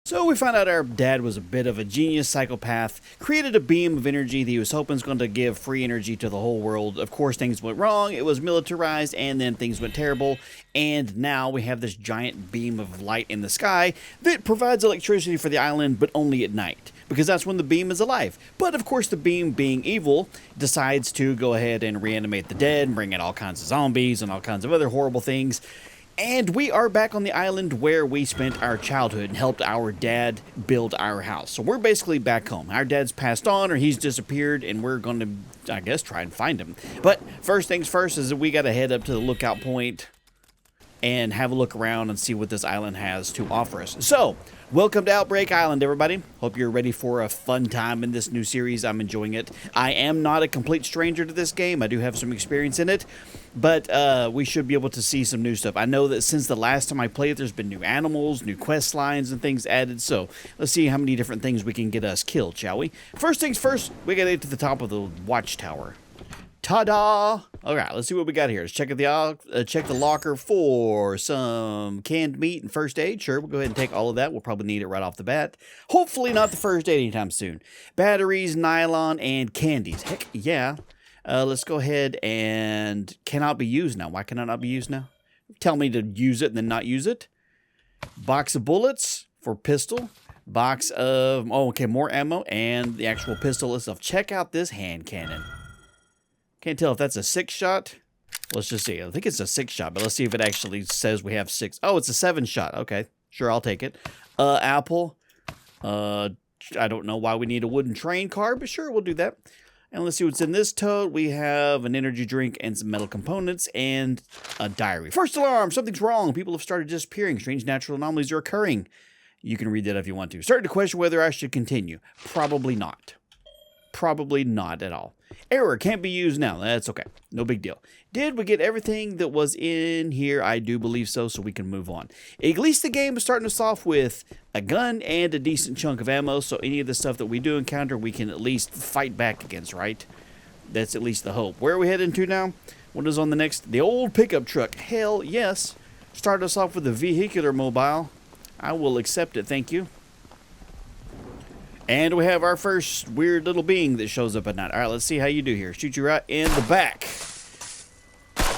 So we found out our dad was a bit of a genius psychopath, created a beam of energy that he was hoping was going to give free energy to the whole world. Of course, things went wrong, it was militarized, and then things went terrible, and now we have this giant beam of light in the sky that provides electricity for the island, but only at night, because that's when the beam is alive. But of course, the beam, being evil, decides to go ahead and reanimate the dead and bring in all kinds of zombies and all kinds of other horrible things. And we are back on the island where we spent our childhood and helped our dad build our house. So we're basically back home. Our dad's passed on or he's disappeared, and we're going to, I guess, try and find him. But first things first is that we got to head up to the lookout point and have a look around and see what this island has to offer us. So, welcome to Outbreak Island, everybody. Hope you're ready for a fun time in this new series. I'm enjoying it. I am not a complete stranger to this game. I do have some experience in it, but we should be able to see some new stuff. I know that since the last time I played, there's been new animals, new quest lines, and things added, so let's see how many different things we can get us killed, shall we? First things first, we gotta get to the top of the watchtower. Ta-da! Alright, let's see what we got here. Let's check the locker for some canned meat and first aid. Sure, we'll go ahead and take all of that. We'll probably need it right off the bat. Hopefully not the first aid anytime soon. Batteries, nylon, and candies. Heck, yeah. Let's go ahead and cannot be used now. Why can it not be used now? Tell me to use it and then not use it. Box of bullets for pistol. Box of, more ammo and the actual pistol itself. Check out this hand cannon. Can't tell if that's a 6-shot. Let's just see. I think it's a 6-shot, but let's see if it actually says we have 6. Oh, it's a 7-shot. Okay, sure, I'll take it. Apple. I don't know why we need a wooden train car, but sure, we'll do that. And let's see what's in this tote. We have an energy drink and some metal components and a diary. First alarm! Something's wrong. People have started disappearing. Strange natural anomalies are occurring. You can read that if you want to. Starting to question whether I should continue. Probably not. Probably not at all. Error, can't be used now. That's okay. No big deal. Did we get everything that was in here? I do believe so, so we can move on. At least the game is starting us off with a gun and a decent chunk of ammo, so any of the stuff that we do encounter, we can at least fight back against, right? That's at least the hope. Where are we heading to now? What is on the next? The old pickup truck. Hell yes. Start us off with the vehicular mobile. I will accept it, thank you. And we have our first weird little being that shows up at night. All right, let's see how you do here. Shoot you right in the back.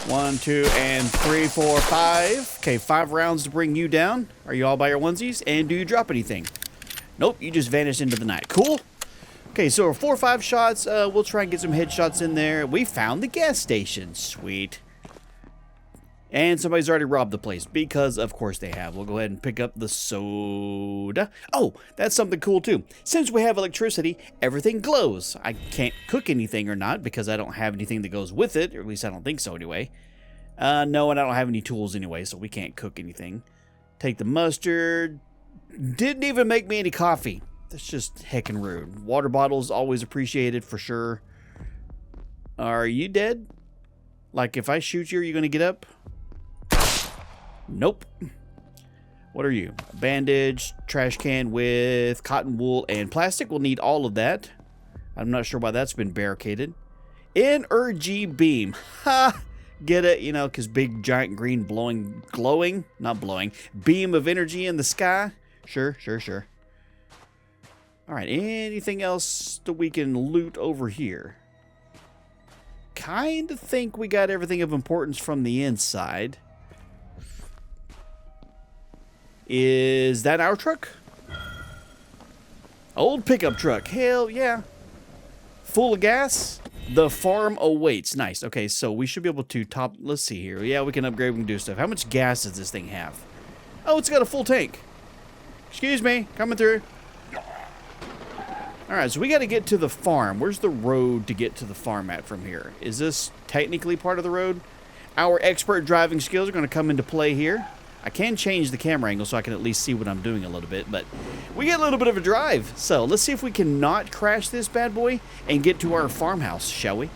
1, 2, and 3, 4, 5. Okay, 5 rounds to bring you down. Are you all by your onesies? And do you drop anything? Nope, you just vanished into the night. Cool. Okay, so 4 or 5 shots. We'll try and get some headshots in there. We found the gas station. Sweet. And somebody's already robbed the place, because of course they have. We'll go ahead and pick up the soda. Oh, that's something cool too. Since we have electricity, everything glows. I can't cook anything or not, because I don't have anything that goes with it, or at least I don't think so anyway. No, and I don't have any tools anyway, so we can't cook anything. Take the mustard. Didn't even make me any coffee. That's just heckin' rude. Water bottles, always appreciated for sure. Are you dead? Like, if I shoot you, are you going to get up? Nope. What are you? A bandage, trash can with cotton wool and plastic. We'll need all of that. I'm not sure why that's been barricaded. Energy beam. Ha! Get it? You know, because big, giant, green, beam of energy in the sky. Sure. All right, anything else that we can loot over here? Kind of think we got everything of importance from the inside. Is that our truck? Old pickup truck. Hell yeah. Full of gas. The farm awaits. Nice. Okay, so we should be able to top... Let's see here. Yeah, we can upgrade. We can do stuff. How much gas does this thing have? Oh, it's got a full tank. Excuse me. Coming through. Alright, so we got to get to the farm. Where's the road to get to the farm at from here? Is this technically part of the road? Our expert driving skills are going to come into play here. I can change the camera angle so I can at least see what I'm doing a little bit, but we get a little bit of a drive. So let's see if we can not crash this bad boy and get to our farmhouse, shall we?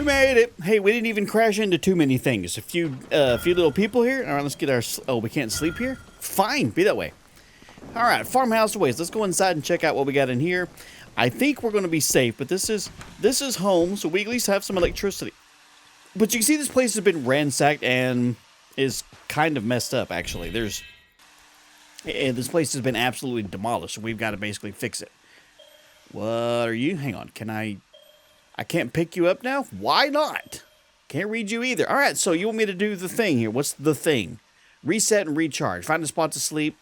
We made it. Hey, we didn't even crash into too many things. A few little people here. All right, let's get our... Oh, we can't sleep here? Fine, be that way. All right, farmhouse ways. Let's go inside and check out what we got in here. I think we're going to be safe, but this is home, so we at least have some electricity. But you can see this place has been ransacked and is kind of messed up, actually. This place has been absolutely demolished, so we've got to basically fix it. What are you? Hang on, I can't pick you up now? Why not? Can't read you either. All right, so you want me to do the thing here. What's the thing? Reset and recharge. Find a spot to sleep.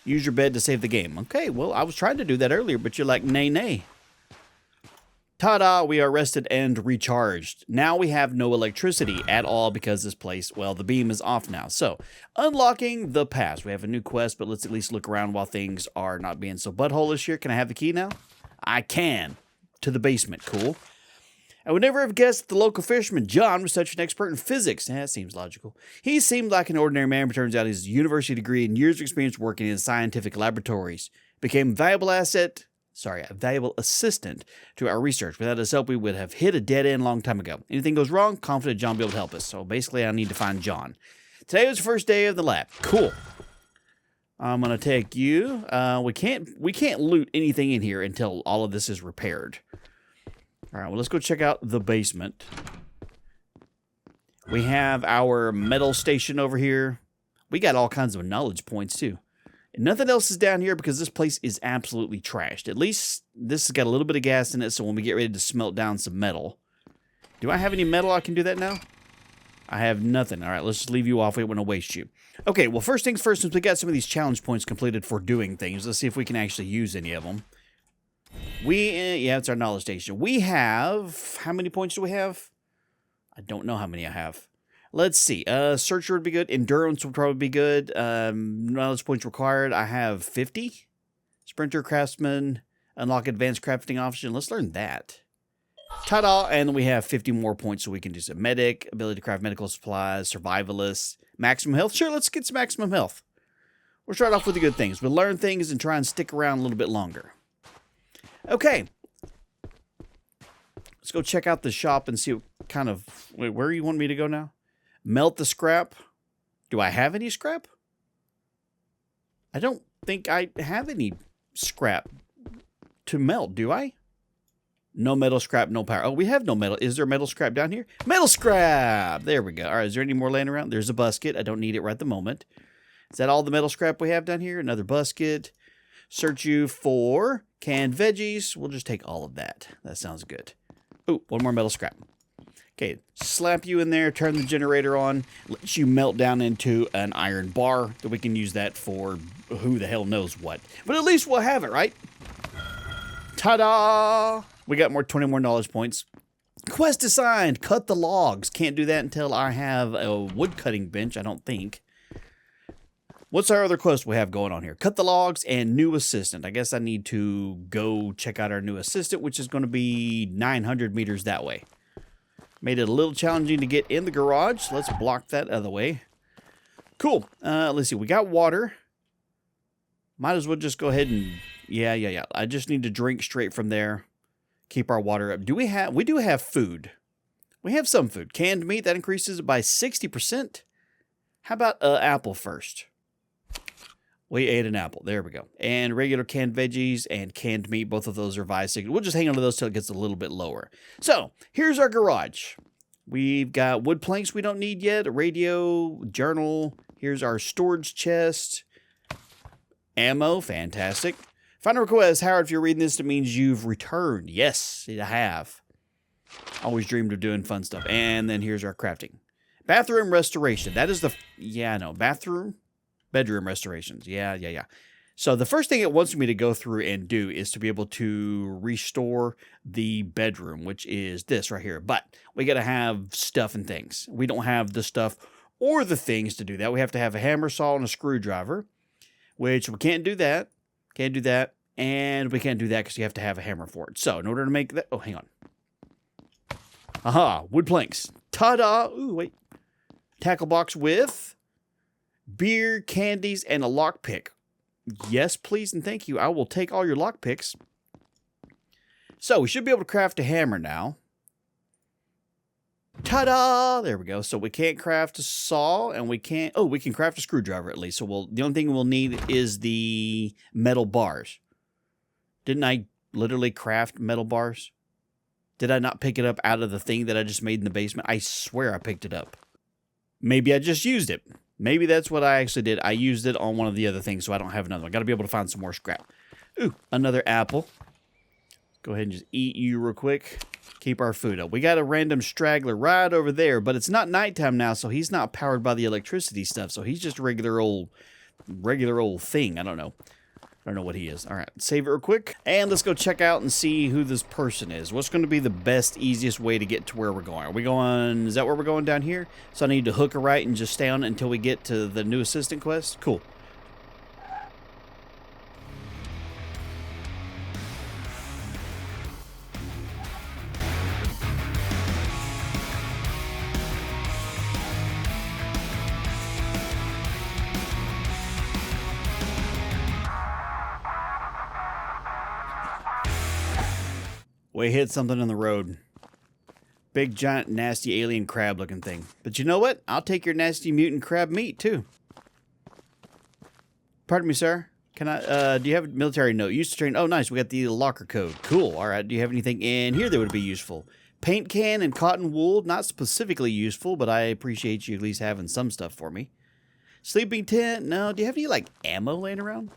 Use your bed to save the game. Okay, well, I was trying to do that earlier, but you're like, nay, nay. Ta-da, we are rested and recharged. Now we have no electricity at all because this place, well, the beam is off now. So, unlocking the past. We have a new quest, but let's at least look around while things are not being so butthole-ish here. Can I have the key now? I can. To the basement. Cool. I would never have guessed the local fisherman, John, was such an expert in physics. That seems logical. He seemed like an ordinary man, but turns out his university degree and years of experience working in scientific laboratories became a valuable assistant to our research. Without his help, we would have hit a dead end a long time ago. Anything goes wrong, confident John will be able to help us. So basically, I need to find John. Today was the first day of the lab. Cool. I'm going to take you. We can't loot anything in here until all of this is repaired. All right, well, let's go check out the basement. We have our metal station over here. We got all kinds of knowledge points, too. And nothing else is down here because this place is absolutely trashed. At least this has got a little bit of gas in it, so when we get ready to smelt down some metal. Do I have any metal I can do that now? I have nothing. All right, let's just leave you off. We don't want to waste you. Okay, well, first things first, since we got some of these challenge points completed for doing things, let's see if we can actually use any of them. Yeah, it's our knowledge station. We have, how many points do we have? I don't know how many I have. Let's see. Searcher would be good. Endurance would probably be good. Knowledge points required. I have 50. Sprinter, craftsman, unlock advanced crafting option. Let's learn that. Ta-da! And we have 50 more points so we can do some medic, ability to craft medical supplies, survivalist, maximum health. Sure, let's get some maximum health. We'll start off with the good things. We'll learn things and try and stick around a little bit longer. Okay. Let's go check out the shop and see what kind of... Wait, where you want me to go now? Melt the scrap. Do I have any scrap? I don't think I have any scrap to melt, do I? No metal scrap, no power. Oh, we have no metal. Is there metal scrap down here? Metal scrap! There we go. All right, is there any more laying around? There's a basket. I don't need it right at the moment. Is that all the metal scrap we have down here? Another basket. Search you for canned veggies. We'll just take all of that. That sounds good. Oh, one more metal scrap. Okay, slap you in there, turn the generator on, let you melt down into an iron bar that we can use that for who the hell knows what. But at least we'll have it, right? Ta-da! We got 20 more knowledge points. Quest assigned, cut the logs. Can't do that until I have a wood cutting bench, I don't think. What's our other quest we have going on here? Cut the logs and new assistant. I guess I need to go check out our new assistant, which is going to be 900 meters that way. Made it a little challenging to get in the garage. So let's block that other way. Cool. Let's see. We got water. Might as well just go ahead and... Yeah. I just need to drink straight from there. Keep our water up. We do have food. We have some food. Canned meat, that increases it by 60%. How about apple first? We ate an apple. There we go. And regular canned veggies and canned meat. Both of those are Vi-60. We'll just hang on to those till it gets a little bit lower. So, here's our garage. We've got wood planks we don't need yet. A radio, journal. Here's our storage chest. Ammo. Fantastic. Final request. Howard, if you're reading this, it means you've returned. Yes, I have. Always dreamed of doing fun stuff. And then here's our crafting. Bathroom restoration. That is the... Yeah, I know. Bathroom... Bedroom restorations. Yeah. So the first thing it wants me to go through and do is to be able to restore the bedroom, which is this right here. But we got to have stuff and things. We don't have the stuff or the things to do that. We have to have a hammer, saw, and a screwdriver, which we can't do that. Can't do that. And we can't do that because you have to have a hammer for it. So in order to make that... Oh, hang on. Aha, wood planks. Ta-da. Ooh, wait. Tackle box with... beer, candies, and a lockpick. Yes, please, and thank you. I will take all your lockpicks. So, we should be able to craft a hammer now. Ta-da! There we go. So we can't craft a saw, and we can't... Oh, we can craft a screwdriver at least. So the only thing we'll need is the metal bars. Didn't I literally craft metal bars? Did I not pick it up out of the thing that I just made in the basement? I swear I picked it up. Maybe I just used it. Maybe that's what I actually did. I used it on one of the other things, so I don't have another one. Got to be able to find some more scrap. Ooh, another apple. Go ahead and just eat you real quick. Keep our food up. We got a random straggler right over there, but it's not nighttime now, so he's not powered by the electricity stuff. So he's just a regular old thing. I don't know what he is. All right, save it real quick, and let's go check out and see who this person is. What's going to be the best, easiest way to get to where we're going? Are we going? Is that where we're going down here? So I need to hook a right and just stay on it until we get to the new assistant quest. Cool. We hit something on the road. Big, giant, nasty, alien crab looking thing. But you know what? I'll take your nasty mutant crab meat, too. Pardon me, sir. Can I, do you have a military note? Used to train. Oh, nice. We got the locker code. Cool. All right. Do you have anything in here that would be useful? Paint can and cotton wool. Not specifically useful, but I appreciate you at least having some stuff for me. Sleeping tent. No. Do you have any, like, ammo laying around?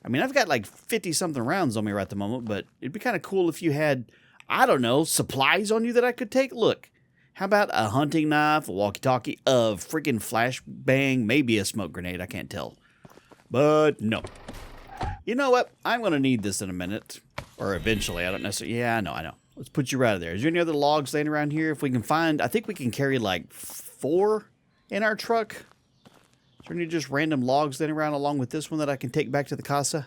I mean, I've got, like, 50-something rounds on me right at the moment, but it'd be kind of cool if you had... I don't know, supplies on you that I could take? Look, how about a hunting knife, a walkie-talkie, a freaking flashbang, maybe a smoke grenade, I can't tell. But no. You know what? I'm going to need this in a minute. Or eventually, I don't necessarily... Yeah, I know. Let's put you right out of there. Is there any other logs laying around here? If we can find... I think we can carry like 4 in our truck. Is there any just random logs laying around along with this one that I can take back to the casa?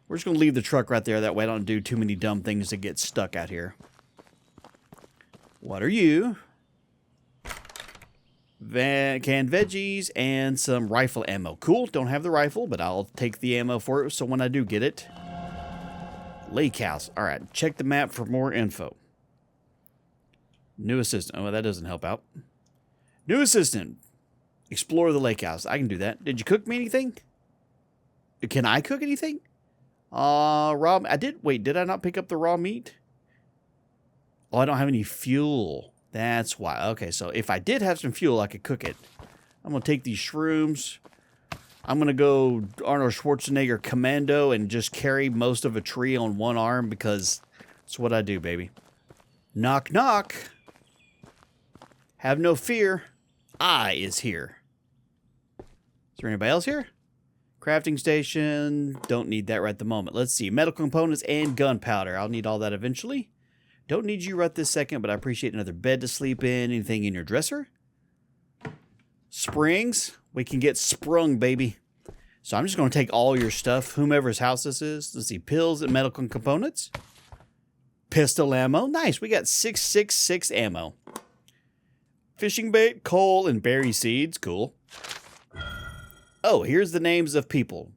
We're just going to leave the truck right there. That way I don't do too many dumb things that get stuck out here. What are you? Canned veggies and some rifle ammo. Cool. Don't have the rifle, but I'll take the ammo for it. So when I do get it. Lake house. All right. Check the map for more info. New assistant. Oh, that doesn't help out. New assistant. Explore the lake house. I can do that. Did you cook me anything? Can I cook anything? Raw. I did. Wait, did I not pick up the raw meat? Oh, I don't have any fuel. That's why. Okay, so if I did have some fuel, I could cook it. I'm going to take these shrooms. I'm going to go Arnold Schwarzenegger commando and just carry most of a tree on one arm because that's what I do, baby. Knock, knock. Have no fear. I is here. Is there anybody else here? Crafting station. Don't need that right at the moment. Let's see. Medical components and gunpowder. I'll need all that eventually. Don't need you right this second, but I appreciate another bed to sleep in. Anything in your dresser? Springs. We can get sprung, baby. So I'm just going to take all your stuff, whomever's house this is. Let's see. Pills and medical components. Pistol ammo. Nice. We got 666 ammo. Fishing bait, coal, and berry seeds. Cool. Oh, here's the names of people.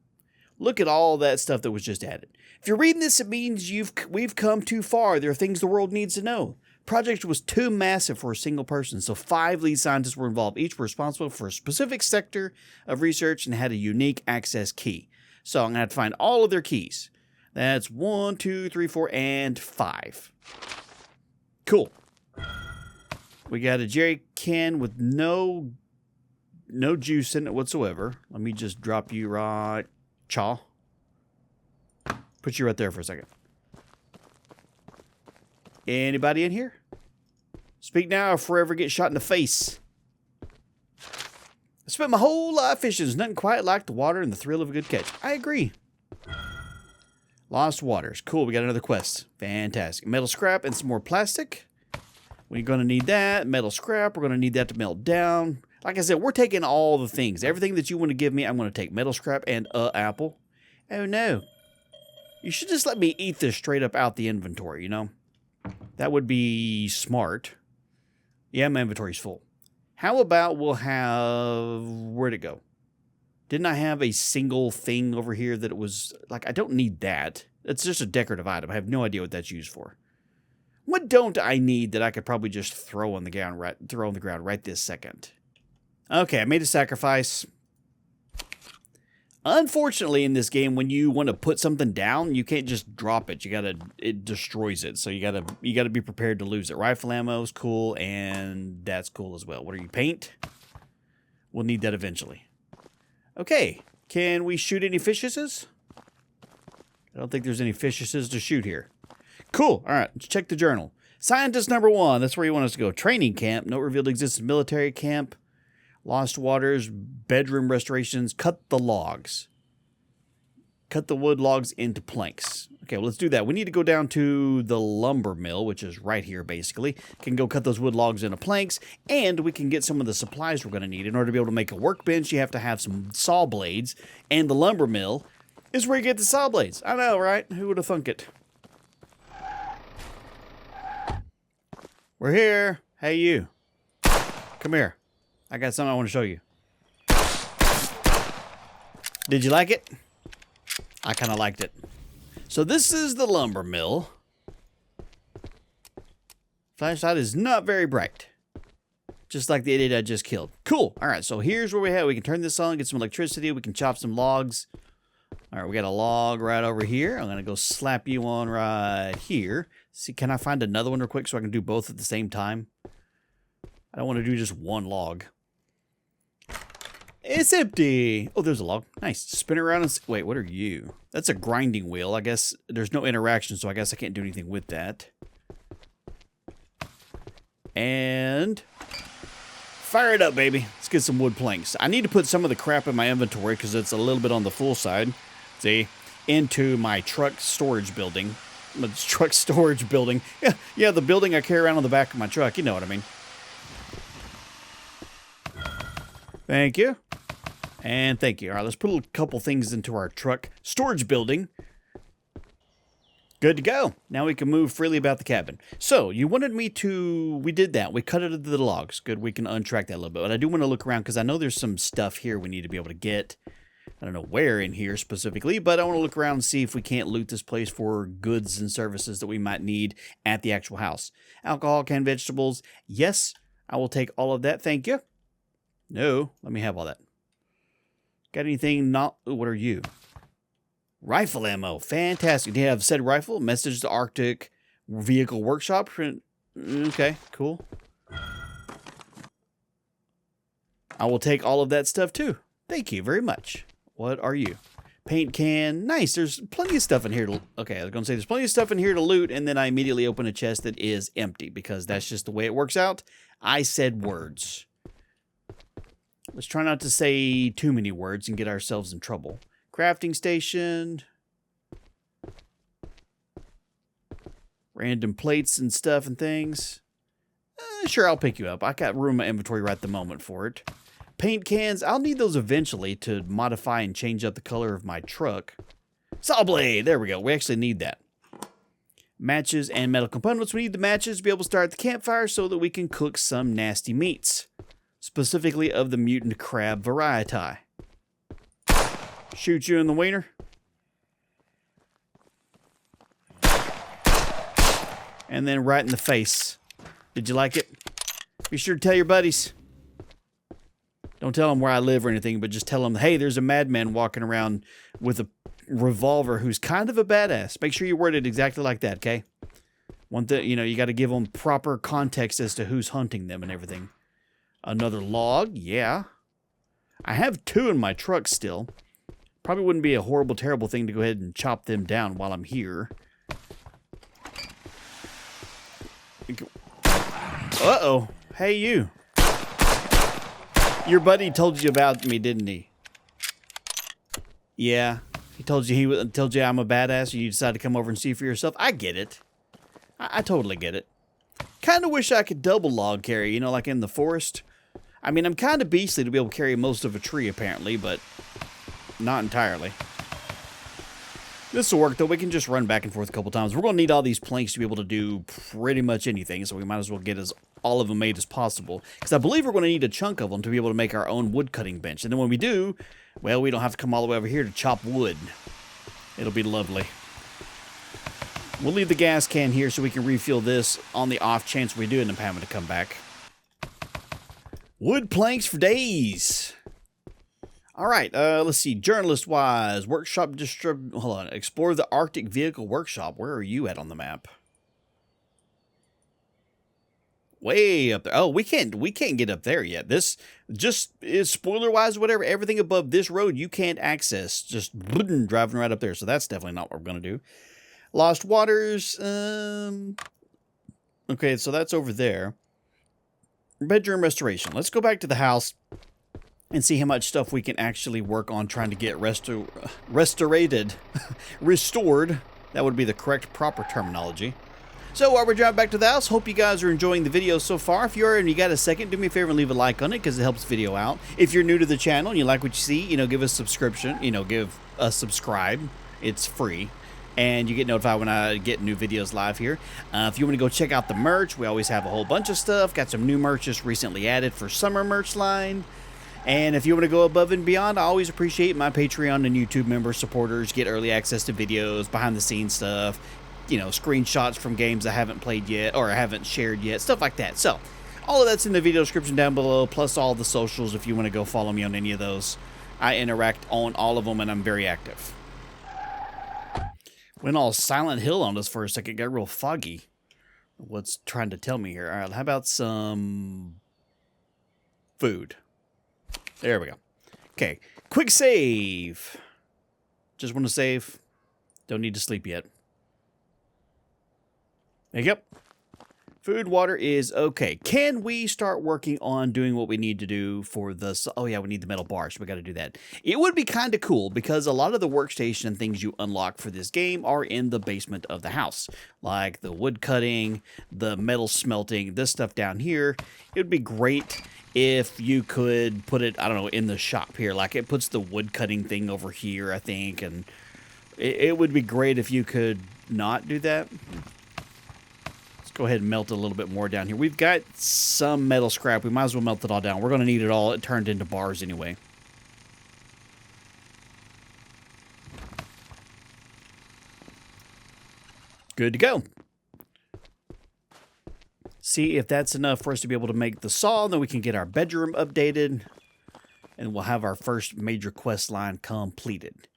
Look at all that stuff that was just added. If you're reading this, it means we've come too far. There are things the world needs to know. Project was too massive for a single person, so 5 lead scientists were involved. Each were responsible for a specific sector of research and had a unique access key. So I'm going to have to find all of their keys. That's 1, 2, 3, 4, and 5. Cool. We got a jerry can with no juice in it whatsoever. Let me just drop you right. Chaw. Put you right there for a second. Anybody in here? Speak now or forever get shot in the face. I spent my whole life fishing. There's nothing quite like the water and the thrill of a good catch. I agree. Lost waters. Cool, we got another quest. Fantastic. Metal scrap and some more plastic. We're going to need that. Metal scrap. We're going to need that to melt down. Like I said, we're taking all the things. Everything that you want to give me, I'm going to take. Metal scrap and apple. Oh, no. You should just let me eat this straight up out the inventory, you know? That would be smart. Yeah, my inventory's full. How about we'll have... Where'd it go? Didn't I have a single thing over here that it was... Like, I don't need that. It's just a decorative item. I have no idea what that's used for. What don't I need that I could probably just throw on the ground right this second? Okay, I made a sacrifice. Unfortunately, in this game, when you want to put something down, you can't just drop it. It destroys it. So you gotta be prepared to lose it. Rifle ammo is cool, and that's cool as well. What are you, paint? We'll need that eventually. Okay, can we shoot any fishes? I don't think there's any fishes to shoot here. Cool. All right, let's check the journal. Scientist number 1. That's where you want us to go. Training camp. Note revealed exists military camp. Lost waters. Bedroom restorations. Cut the logs. Cut the wood logs into planks. Okay, well, let's do that. We need to go down to the lumber mill, which is right here, basically. Can go cut those wood logs into planks, and we can get some of the supplies we're going to need. In order to be able to make a workbench, you have to have some saw blades, and the lumber mill is where you get the saw blades. I know, right? Who would have thunk it? We're here. Hey, you. Come here. I got something I want to show you. Did you like it? I kind of liked it. So this is the lumber mill. Flashlight is not very bright. Just like the idiot I just killed. Cool. All right, so here's where we have. We can turn this on, get some electricity. We can chop some logs. All right, we got a log right over here. I'm going to go slap you on right here. See, can I find another one real quick so I can do both at the same time? I don't want to do just one log. It's empty. Oh, there's a log. Nice. Spin around and... Wait, what are you? That's a grinding wheel. I guess there's no interaction, so I guess I can't do anything with that. And... fire it up, baby. Let's get some wood planks. I need to put some of the crap in my inventory because it's a little bit on the full side. See? Into my truck storage building. My truck storage building. Yeah, the building I carry around on the back of my truck. You know what I mean. Thank you. And thank you. All right, let's put a couple things into our truck storage building. Good to go. Now we can move freely about the cabin. So, you wanted me to... We did that. We cut it into the logs. Good, we can untrack that a little bit. But I do want to look around because I know there's some stuff here we need to be able to get. I don't know where in here specifically, but I want to look around and see if we can't loot this place for goods and services that we might need at the actual house. Alcohol, canned vegetables. Yes, I will take all of that. Thank you. No, let me have all that. Got anything not... Ooh, what are you? Rifle ammo. Fantastic. Do you have said rifle? Message to Arctic Vehicle Workshop. Okay, cool. I will take all of that stuff too. Thank you very much. What are you? Paint can. Nice. There's plenty of stuff in here to... Okay, I was going to say there's plenty of stuff in here to loot, and then I immediately open a chest that is empty because that's just the way it works out. I said words. Let's try not to say too many words and get ourselves in trouble. Crafting station. Random plates and stuff and things. Sure, I'll pick you up. I got room in my inventory right at the moment for it. Paint cans. I'll need those eventually to modify and change up the color of my truck. Saw blade. There we go. We actually need that. Matches and metal components. We need the matches to be able to start the campfire so that we can cook some nasty meats. Specifically of the mutant crab variety. Shoot you in the wiener. And then right in the face. Did you like it? Be sure to tell your buddies. Don't tell them where I live or anything, but just tell them, hey, there's a madman walking around with a revolver who's kind of a badass. Make sure you word it exactly like that, okay? You got to give them proper context as to who's hunting them and everything. Another log, yeah. I have 2 in my truck still. Probably wouldn't be a horrible, terrible thing to go ahead and chop them down while I'm here. Uh-oh. Hey, you. Your buddy told you about me, didn't he? Yeah. He told you I'm a badass, and you decided to come over and see for yourself. I get it. I totally get it. Kind of wish I could double log carry, like in the forest. I mean, I'm kind of beastly to be able to carry most of a tree, apparently, but not entirely. This will work, though. We can just run back and forth a couple times. We're going to need all these planks to be able to do pretty much anything, so we might as well get all of them made as possible. Because I believe we're going to need a chunk of them to be able to make our own wood cutting bench. And then when we do, well, we don't have to come all the way over here to chop wood. It'll be lovely. We'll leave the gas can here so we can refuel this on the off chance we do end up having to come back. Wood planks for days. All right, let's see. Journalist-wise, hold on. Explore the Arctic Vehicle Workshop. Where are you at on the map? Way up there. Oh, we can't get up there yet. This just is spoiler-wise, whatever. Everything above this road you can't access. Just driving right up there. So that's definitely not what we're gonna do. Lost Waters. Okay, so that's over there. Bedroom restoration. Let's go back to the house and see how much stuff we can actually work on trying to get restored. That would be the correct, proper terminology. So while we're driving back to the house, hope you guys are enjoying the video so far. If you are and you got a second, do me a favor and leave a like on it because it helps the video out. If you're new to the channel and you like what you see, give us a subscription. Give us subscribe. It's free. And you get notified when I get new videos live here. If you want to go check out the merch, we always have a whole bunch of stuff. Got some new merch just recently added for summer merch line. And if you want to go above and beyond, I always appreciate my Patreon and YouTube member supporters. Get early access to videos, behind the scenes stuff, screenshots from games I haven't played yet or I haven't shared yet, stuff like that. So all of that's in the video description down below, plus all the socials if you want to go follow me on any of those. I interact on all of them and I'm very active. Went all Silent Hill on us for a second. Got real foggy. What's trying to tell me here? All right, how about some food? There we go. Okay, quick save. Just want to save. Don't need to sleep yet. There you go. Food, water is okay. Can we start working on doing what we need to do for the... Oh, yeah, we need the metal bars. So we got to do that. It would be kind of cool because a lot of the workstation and things you unlock for this game are in the basement of the house. Like the wood cutting, the metal smelting, this stuff down here. It would be great if you could put it, I don't know, in the shop here. Like it puts the wood cutting thing over here, I think. And it would be great if you could not do that. Go ahead and melt a little bit more down here. We've got some metal scrap. We might as well melt it all down. We're going to need it all. It turned into bars anyway. Good to go. See if that's enough for us to be able to make the saw. Then we can get our bedroom updated. And we'll have our first major quest line completed.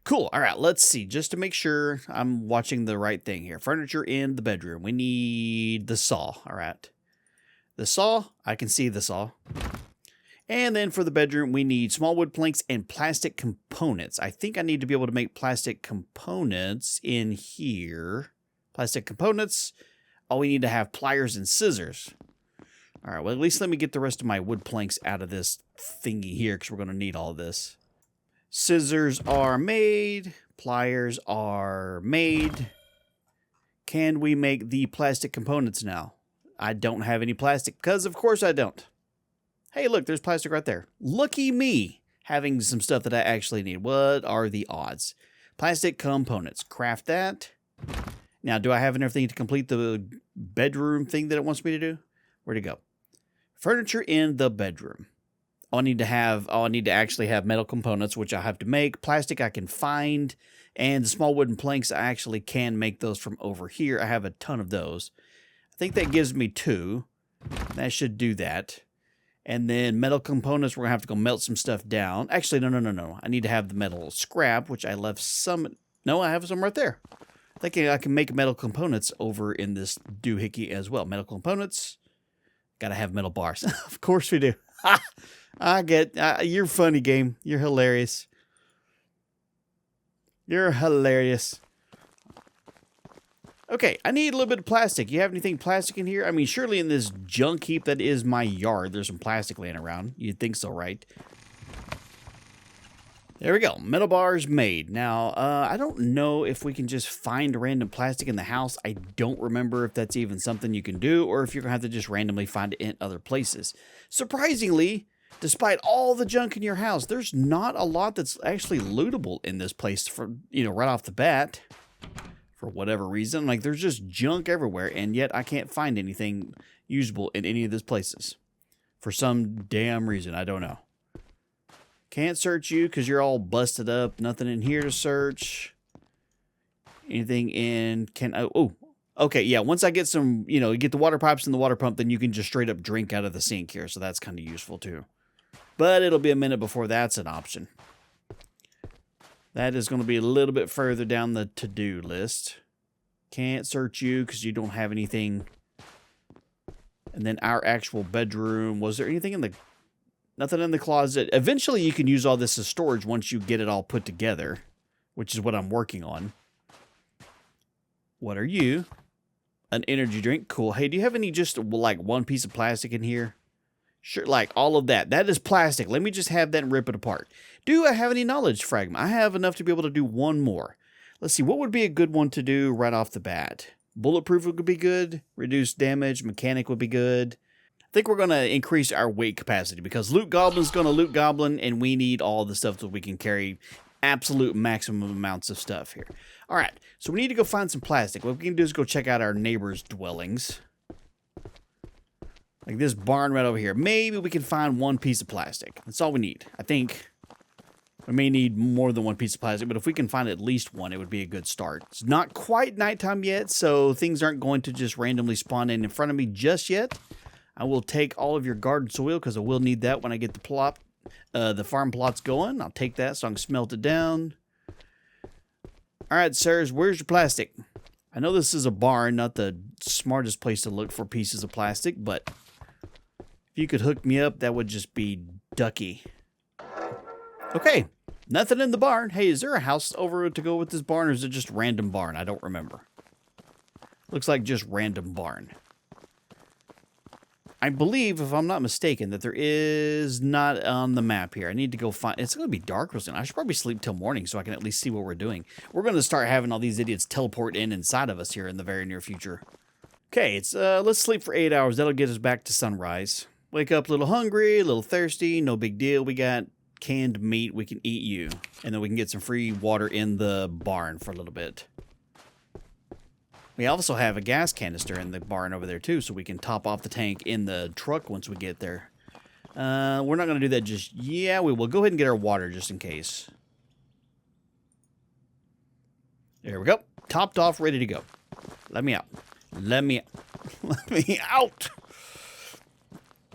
Cool. All right, let's see. Just to make sure I'm watching the right thing here. Furniture in the bedroom. We need the saw. All right. The saw. I can see the saw. And then for the bedroom, we need small wood planks and plastic components. I think I need to be able to make plastic components in here. Plastic components. Oh, we need to have pliers and scissors. All right, well, at least let me get the rest of my wood planks out of this thingy here because we're going to need all of this. Scissors are made. Pliers are made. Can we make the plastic components now? I don't have any plastic because, of course, I don't. Hey, look, there's plastic right there. Lucky me having some stuff that I actually need. What are the odds? Plastic components. Craft that. Now, do I have everything to complete the bedroom thing that it wants me to do? Where'd it go? Furniture in the bedroom. I need to actually have metal components, which I have to make. Plastic I can find. And the small wooden planks, I actually can make those from over here. I have a ton of those. I think that gives me 2. That should do that. And then metal components, we're going to have to go melt some stuff down. Actually, no. I need to have the metal scrap, which I left some... No, I have some right there. I think I can make metal components over in this doohickey as well. Metal components. Got to have metal bars. Of course we do. I get... you're funny, game. You're hilarious. You're hilarious. Okay, I need a little bit of plastic. You have anything plastic in here? I mean, surely in this junk heap that is my yard, there's some plastic laying around. You'd think so, right? There we go. Metal bars made. Now, I don't know if we can just find random plastic in the house. I don't remember if that's even something you can do or if you're going to have to just randomly find it in other places. Surprisingly, despite all the junk in your house, there's not a lot that's actually lootable in this place for, right off the bat. For whatever reason. Like, there's just junk everywhere, and yet I can't find anything usable in any of these places. For some damn reason, I don't know. Can't search you because you're all busted up. Nothing in here to search. Anything in... Oh, okay, yeah. Once I get some, you know, get the water pipes and the water pump, then you can just straight up drink out of the sink here. So that's kind of useful too. But it'll be a minute before that's an option. That is going to be a little bit further down the to-do list. Can't search you because you don't have anything. And then our actual bedroom. Was there anything in the... Nothing in the closet. Eventually you can use all this as storage once you get it all put together. Which is what I'm working on. What are you? An energy drink. Cool. Hey, do you have any just like one piece of plastic in here? Sure, like all of that. That is plastic. Let me just have that and rip it apart. Do I have any knowledge fragment? I have enough to be able to do one more. Let's see. What would be a good one to do right off the bat? Bulletproof would be good. Reduced damage. Mechanic would be good. I think we're going to increase our weight capacity because Loot Goblin's going to Loot Goblin and we need all the stuff that we can carry absolute maximum amounts of stuff here. All right. So we need to go find some plastic. What we can do is go check out our neighbors' dwellings. Like this barn right over here. Maybe we can find one piece of plastic. That's all we need. I think we may need more than one piece of plastic, but if we can find at least one, it would be a good start. It's not quite nighttime yet, so things aren't going to just randomly spawn in front of me just yet. I will take all of your garden soil because I will need that when I get the farm plots going. I'll take that so I can smelt it down. All right, sirs, where's your plastic? I know this is a barn, not the smartest place to look for pieces of plastic, but if you could hook me up, that would just be ducky. Okay, nothing in the barn. Hey, is there a house over to go with this barn, or is it just random barn? I don't remember. Looks like just random barn. I believe, if I'm not mistaken, that there is not on the map here. I need to go find... It's going to be dark real soon. I should probably sleep till morning so I can at least see what we're doing. We're going to start having all these idiots teleport inside of us here in the very near future. Okay, let's sleep for 8 hours. That'll get us back to sunrise. Wake up a little hungry, a little thirsty. No big deal. We got canned meat. We can eat you. And then we can get some free water in the barn for a little bit. We also have a gas canister in the barn over there too, so we can top off the tank in the truck once we get there. We're not going to do that just... Yeah, we will. Go ahead and get our water just in case. There we go. Topped off, ready to go. Let me out. Let me out. Let me out!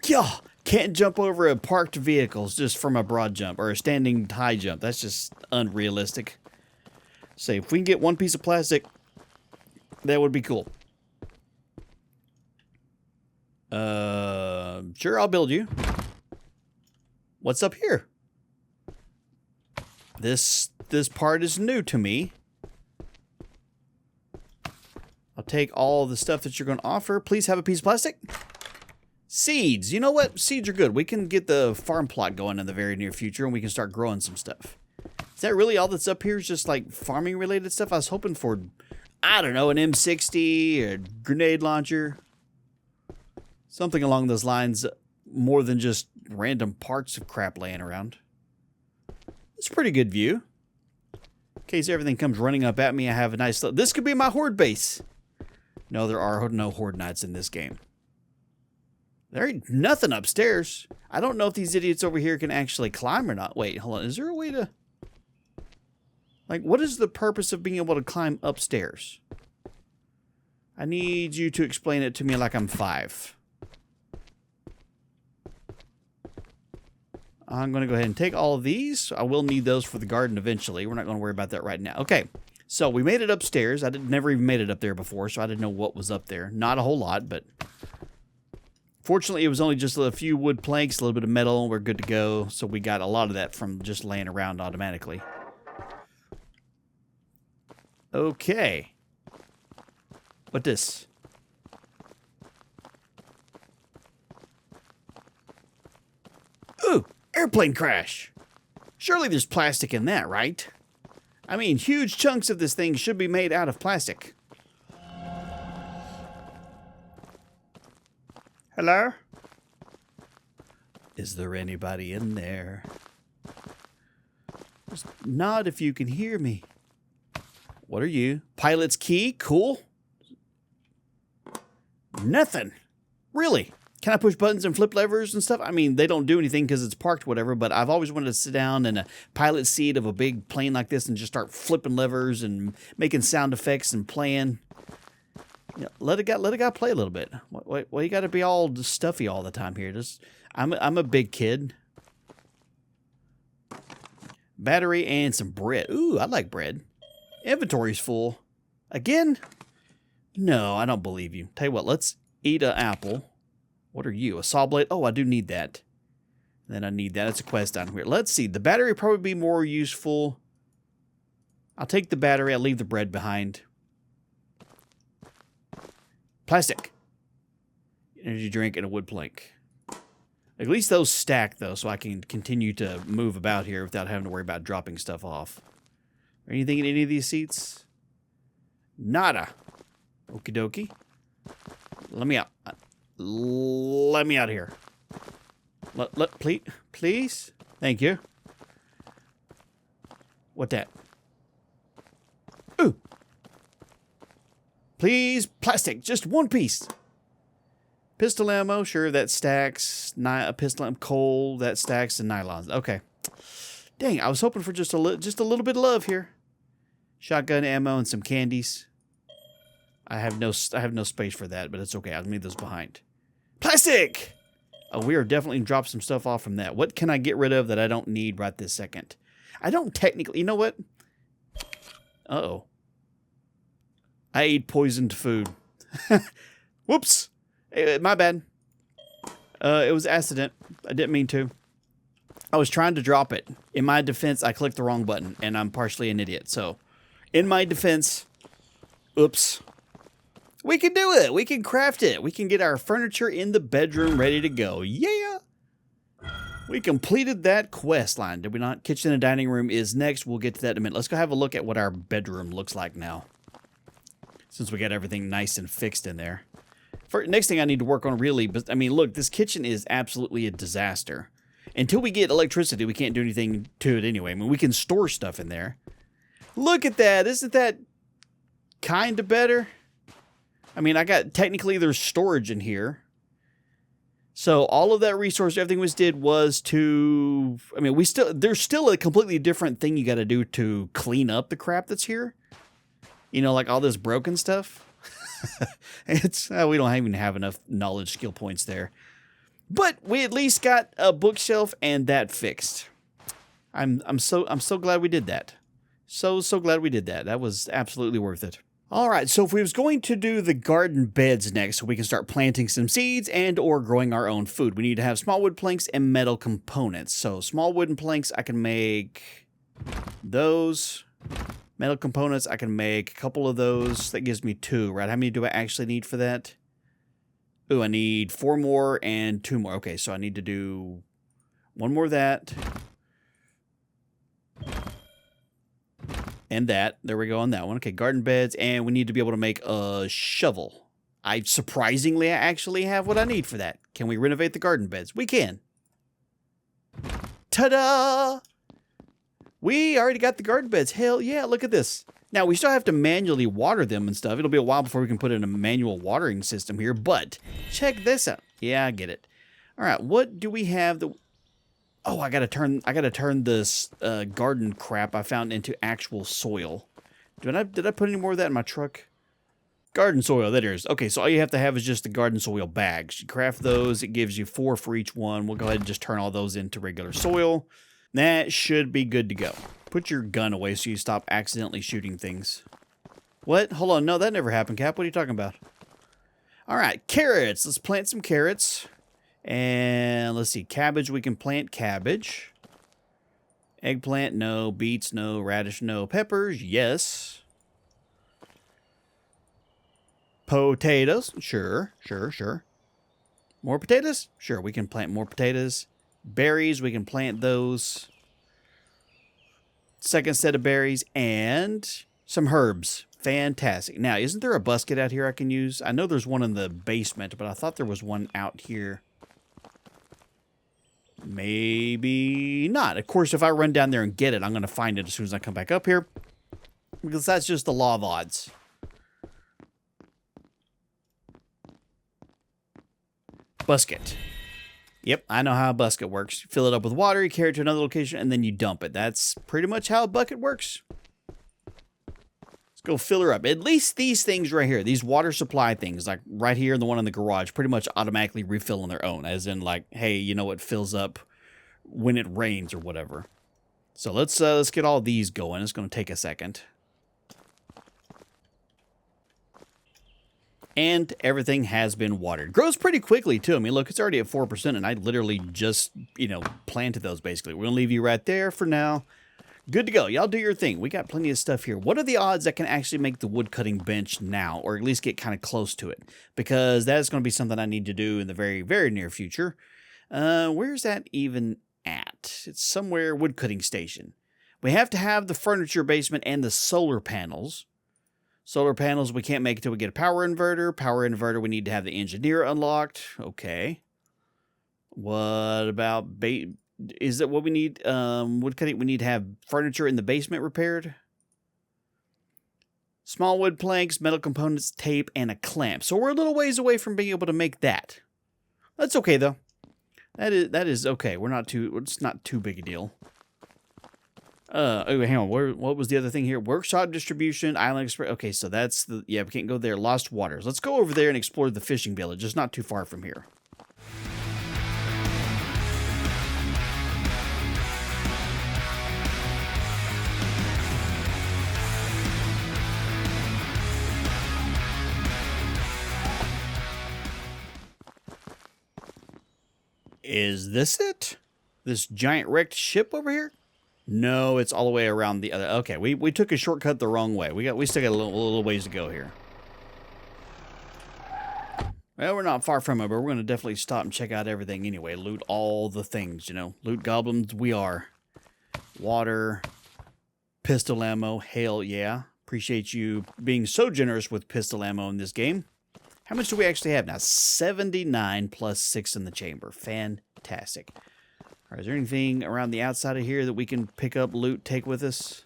Yeah, can't jump over parked vehicles just from a broad jump or a standing high jump. That's just unrealistic. Say, if we can get one piece of plastic... That would be cool. Sure, I'll build you. What's up here? This part is new to me. I'll take all the stuff that you're going to offer. Please have a piece of plastic. Seeds. You know what? Seeds are good. We can get the farm plot going in the very near future, and we can start growing some stuff. Is that really all that's up here? Is just like farming related stuff? I was hoping for... I don't know, an M60, a grenade launcher. Something along those lines, more than just random parts of crap laying around. It's a pretty good view. In case everything comes running up at me, I have a nice... This could be my horde base. No, there are no horde knights in this game. There ain't nothing upstairs. I don't know if these idiots over here can actually climb or not. Wait, hold on. Is there a way to... Like, what is the purpose of being able to climb upstairs? I need you to explain it to me like I'm 5. I'm going to go ahead and take all of these. I will need those for the garden eventually. We're not going to worry about that right now. Okay, so we made it upstairs. I never even made it up there before, so I didn't know what was up there. Not a whole lot, but... Fortunately, it was only just a few wood planks, a little bit of metal, and we're good to go. So we got a lot of that from just laying around automatically. Okay. What this? Ooh, airplane crash. Surely there's plastic in that, right? I mean, huge chunks of this thing should be made out of plastic. Hello? Is there anybody in there? Just nod if you can hear me. What are you? Pilot's key? Cool. Nothing. Really? Can I push buttons and flip levers and stuff? I mean, they don't do anything because it's parked, whatever, but I've always wanted to sit down in a pilot seat of a big plane like this and just start flipping levers and making sound effects and playing. You know, let a guy play a little bit. Why you got to be all stuffy all the time here? I'm a big kid. Battery and some bread. Ooh, I like bread. Inventory's full. Again? No, I don't believe you. Tell you what, let's eat an apple. What are you? A saw blade? Oh, I do need that. Then I need that. It's a quest down here. Let's see. The battery would probably be more useful. I'll take the battery. I'll leave the bread behind. Plastic. Energy drink and a wood plank. At least those stack, though, so I can continue to move about here without having to worry about dropping stuff off. Anything in any of these seats? Nada. Okie dokie. Let me out. Let me out of here. Please? Thank you. What that? Ooh. Please, plastic. Just one piece. Pistol ammo. Sure, that stacks. A pistol ammo. Coal. That stacks. And nylons. Okay. Dang, I was hoping for just a little bit of love here. Shotgun ammo and some candies. I have no space for that, but it's okay. I'll leave those behind. Plastic! Oh, we are definitely drop some stuff off from that. What can I get rid of that I don't need right this second? I don't technically... You know what? Uh-oh. I ate poisoned food. Whoops! My bad. It was accident. I didn't mean to. I was trying to drop it. In my defense, I clicked the wrong button, and I'm partially an idiot. So, in my defense, oops. We can do it. We can craft it. We can get our furniture in the bedroom ready to go. Yeah! We completed that quest line, did we not? Kitchen and dining room is next. We'll get to that in a minute. Let's go have a look at what our bedroom looks like now. Since we got everything nice and fixed in there. Next thing I need to work on really, but I mean, look, this kitchen is absolutely a disaster. Until we get electricity, we can't do anything to it anyway. I mean, we can store stuff in there. Look at that. Isn't that kind of better? I mean, technically there's storage in here. So all of that resource, everything was did was to, I mean, there's still a completely different thing you got to do to clean up the crap that's here. You know, like all this broken stuff. We don't even have enough knowledge skill points there. But we at least got a bookshelf and that fixed. I'm so glad we did that. So glad we did that. That was absolutely worth it. All right, so if we was going to do the garden beds next, so we can start planting some seeds and or growing our own food, we need to have small wood planks and metal components. So small wooden planks, I can make those. Metal components, I can make a couple of those. That gives me 2, right? How many do I actually need for that? Ooh, I need 4 more and 2 more. Okay, so I need to do 1 more of that. And that. There we go on that one. Okay, garden beds. And we need to be able to make a shovel. Surprisingly, I actually have what I need for that. Can we renovate the garden beds? We can. Ta-da! We already got the garden beds. Hell yeah, look at this. Now, we still have to manually water them and stuff. It'll be a while before we can put in a manual watering system here. But check this out. Yeah, I get it. All right, what do we have? Oh, I gotta turn this garden crap I found into actual soil. Did I put any more of that in my truck? Garden soil, that is. Okay, so all you have to have is just the garden soil bags. You craft those. It gives you 4 for each one. We'll go ahead and just turn all those into regular soil. That should be good to go. Put your gun away so you stop accidentally shooting things. What? Hold on. No, that never happened, Cap. What are you talking about? All right, carrots. Let's plant some carrots. And let's see. Cabbage, we can plant cabbage. Eggplant, no. Beets, no. Radish, no. Peppers, yes. Potatoes, sure. More potatoes? Sure, we can plant more potatoes. Berries, we can plant those. Second set of berries and some herbs. Fantastic. Now, isn't there a basket out here I can use? I know there's one in the basement, but I thought there was one out here. Maybe not. Of course, if I run down there and get it, I'm going to find it as soon as I come back up here. Because that's just the law of odds. Busket. Yep, I know how a busket works. Fill it up with water, you carry it to another location, and then you dump it. That's pretty much how a bucket works. Let's go fill her up. At least these things right here, these water supply things, like right here and the one in the garage, pretty much automatically refill on their own. As in, like, hey, you know what fills up when it rains or whatever. So let's get all these going. It's going to take a second. And everything has been watered. Grows pretty quickly, too. I mean, look, it's already at 4%, and I literally just, planted those, basically. We're going to leave you right there for now. Good to go. Y'all do your thing. We got plenty of stuff here. What are the odds I can actually make the wood-cutting bench now, or at least get kind of close to it? Because that is going to be something I need to do in the very, very near future. Where's that even at? It's somewhere, wood-cutting station. We have to have the furniture basement and the solar panels. Solar panels, we can't make it till we get a power inverter. Power inverter, we need to have the engineer unlocked. Okay. What about is that what we need? Wood cutting, we need to have furniture in the basement repaired. Small wood planks, metal components, tape, and a clamp. So we're a little ways away from being able to make that. That's okay though. That is okay. It's not too big a deal. Oh, hang on. What was the other thing here? Workshop distribution, island express. Okay, so that's we can't go there. Lost waters. Let's go over there and explore the fishing village. Just not too far from here. Is this it? This giant wrecked ship over here? No, it's all the way around the other. Okay, we took a shortcut the wrong way. We still got a little ways to go here. Well, we're not far from it, but we're going to definitely stop and check out everything anyway. Loot all the things, Loot goblins, we are. Water, pistol ammo, hell yeah. Appreciate you being so generous with pistol ammo in this game. How much do we actually have now? 79 plus 6 in the chamber. Fantastic. All right, is there anything around the outside of here that we can pick up, loot, take with us?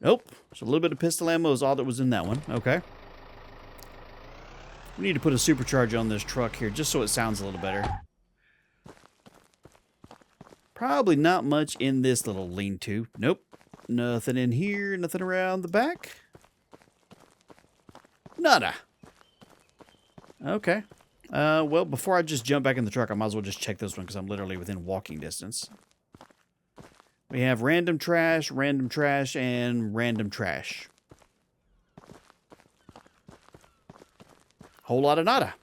Nope. So a little bit of pistol ammo is all that was in that one. Okay. We need to put a supercharge on this truck here just so it sounds a little better. Probably not much in this little lean-to. Nope. Nothing in here. Nothing around the back. Nada. Okay. Well, before I just jump back in the truck, I might as well just check this one because I'm literally within walking distance. We have random trash, and random trash. Whole lot of nada.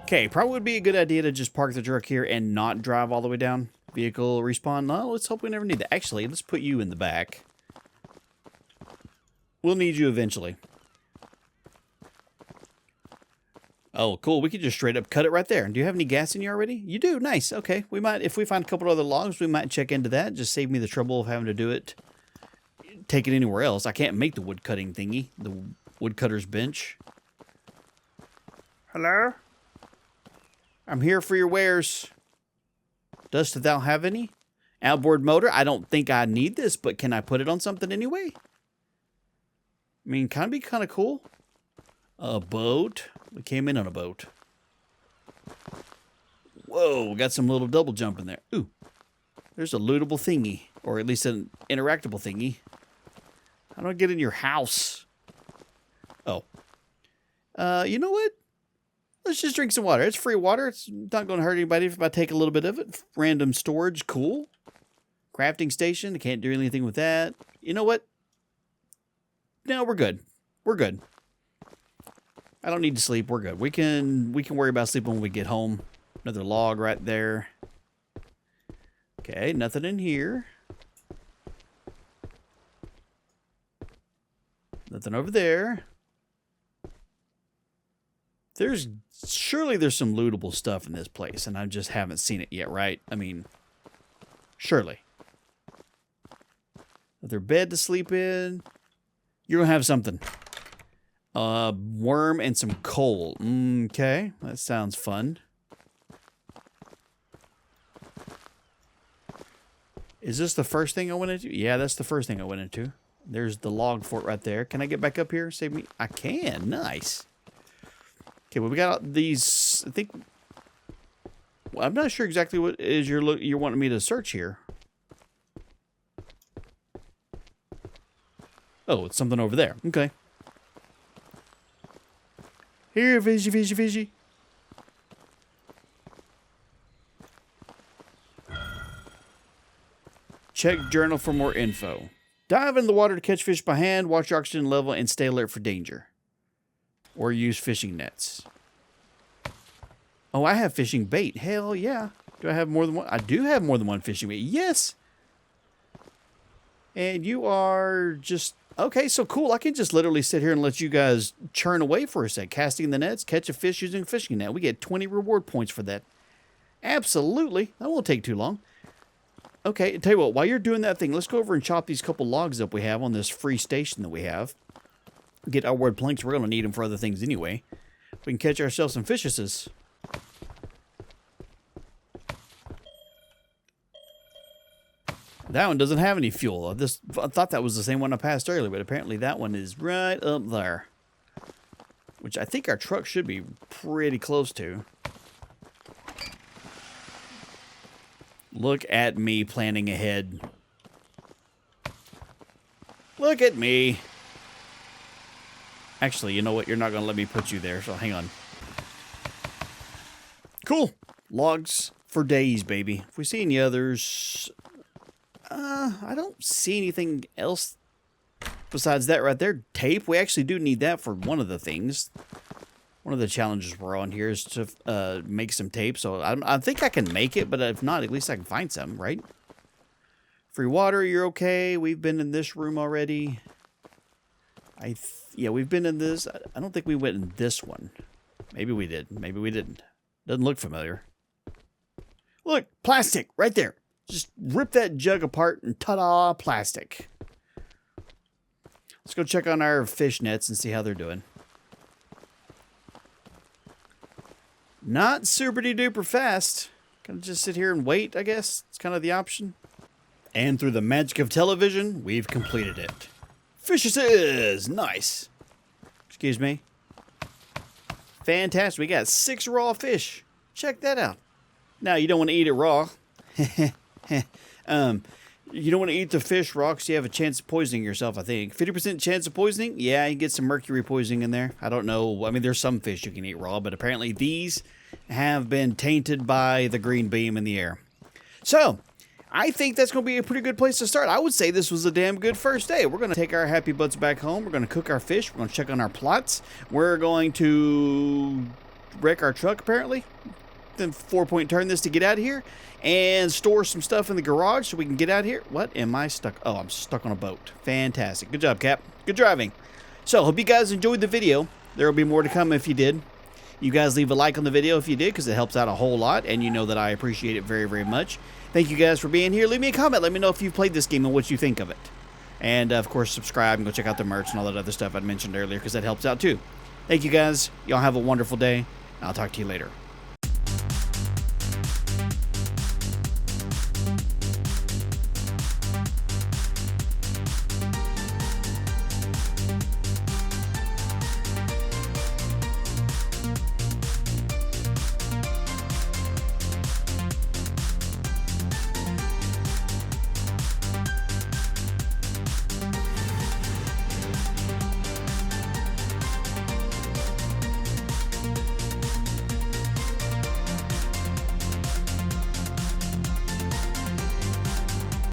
Okay, probably would be a good idea to just park the truck here and not drive all the way down. Vehicle respawn. No, let's hope we never need that. Actually, let's put you in the back. We'll need you eventually. Oh, cool. We could just straight up cut it right there. Do you have any gas in you already? You do. Nice. Okay. We might, if we find a couple other logs, we might check into that. Just save me the trouble of having to do it. Take it anywhere else. I can't make the wood cutting thingy. The woodcutter's bench. Hello? I'm here for your wares. Dost thou have any? Outboard motor? I don't think I need this, but can I put it on something anyway? I mean, kind of be kind of cool. A boat. We came in on a boat. Whoa, got some little double jump in there. Ooh, there's a lootable thingy, or at least an interactable thingy. How do I get in your house? Oh. You know what? Let's just drink some water. It's free water. It's not going to hurt anybody if I take a little bit of it. Random storage, cool. Crafting station, I can't do anything with that. You know what? No, we're good. We're good. I don't need to sleep. We're good. We can worry about sleeping when we get home. Another log right there. Okay, nothing in here. Nothing over there. Surely there's some lootable stuff in this place, and I just haven't seen it yet, right? I mean, surely. Another bed to sleep in. You're gonna have something. Worm and some coal. Okay, that sounds fun. Is this the first thing I went into? Yeah, that's the first thing I went into. There's the log fort right there. Can I get back up here? Save me. I can. Nice. Okay, well, we got these, I think, well, I'm not sure exactly what is you're wanting me to search here. Oh, it's something over there. Okay. Here, fishy, fishy, fishy. Check journal for more info. Dive in the water to catch fish by hand, watch your oxygen level, and stay alert for danger. Or use fishing nets. Oh, I have fishing bait. Hell yeah. Do I have more than one? I do have more than one fishing bait. Yes. And you are just... Okay, so cool. I can just literally sit here and let you guys churn away for a sec. Casting the nets, catch a fish using a fishing net. We get 20 reward points for that. Absolutely. That won't take too long. Okay, tell you what, while you're doing that thing, let's go over and chop these couple logs up we have on this free station that we have. Get our wood planks. We're going to need them for other things anyway. We can catch ourselves some fishes. That one doesn't have any fuel. I thought that was the same one I passed earlier, but apparently that one is right up there. Which I think our truck should be pretty close to. Look at me planning ahead. Look at me. Actually, you know what? You're not going to let me put you there, so hang on. Cool. Logs for days, baby. If we see any others... I don't see anything else besides that right there. Tape. We actually do need that for one of the things. One of the challenges we're on here is to make some tape. So I think I can make it, but if not, at least I can find some, right? Free water, you're okay. We've been in this room already. Yeah, we've been in this. I don't think we went in this one. Maybe we did. Maybe we didn't. Doesn't look familiar. Look, plastic right there. Just rip that jug apart and ta-da, plastic. Let's go check on our fish nets and see how they're doing. Not super-duper fast. Gonna just sit here and wait, I guess. It's kind of the option. And through the magic of television, we've completed it. Fishes is nice. Excuse me. Fantastic. We got 6 raw fish. Check that out. Now, you don't want to eat it raw. You don't want to eat the fish raw because you have a chance of poisoning yourself, I think. 50% chance of poisoning? Yeah, you get some mercury poisoning in there. I don't know. I mean, there's some fish you can eat raw, but apparently these have been tainted by the green beam in the air. So, I think that's going to be a pretty good place to start. I would say this was a damn good first day. We're going to take our happy butts back home. We're going to cook our fish. We're going to check on our plots. We're going to wreck our truck, apparently. Then 4-point turn this to get out of here. And store some stuff in the garage so we can get out of here. What am I stuck? Oh, I'm stuck on a boat. Fantastic. Good job, Cap. Good driving. So, hope you guys enjoyed the video. There will be more to come if you did. You guys leave a like on the video if you did, because it helps out a whole lot, and you know that I appreciate it very, very much. Thank you guys for being here. Leave me a comment. Let me know if you've played this game and what you think of it. And, of course, subscribe and go check out the merch and all that other stuff I mentioned earlier, because that helps out too. Thank you guys. Y'all have a wonderful day. I'll talk to you later.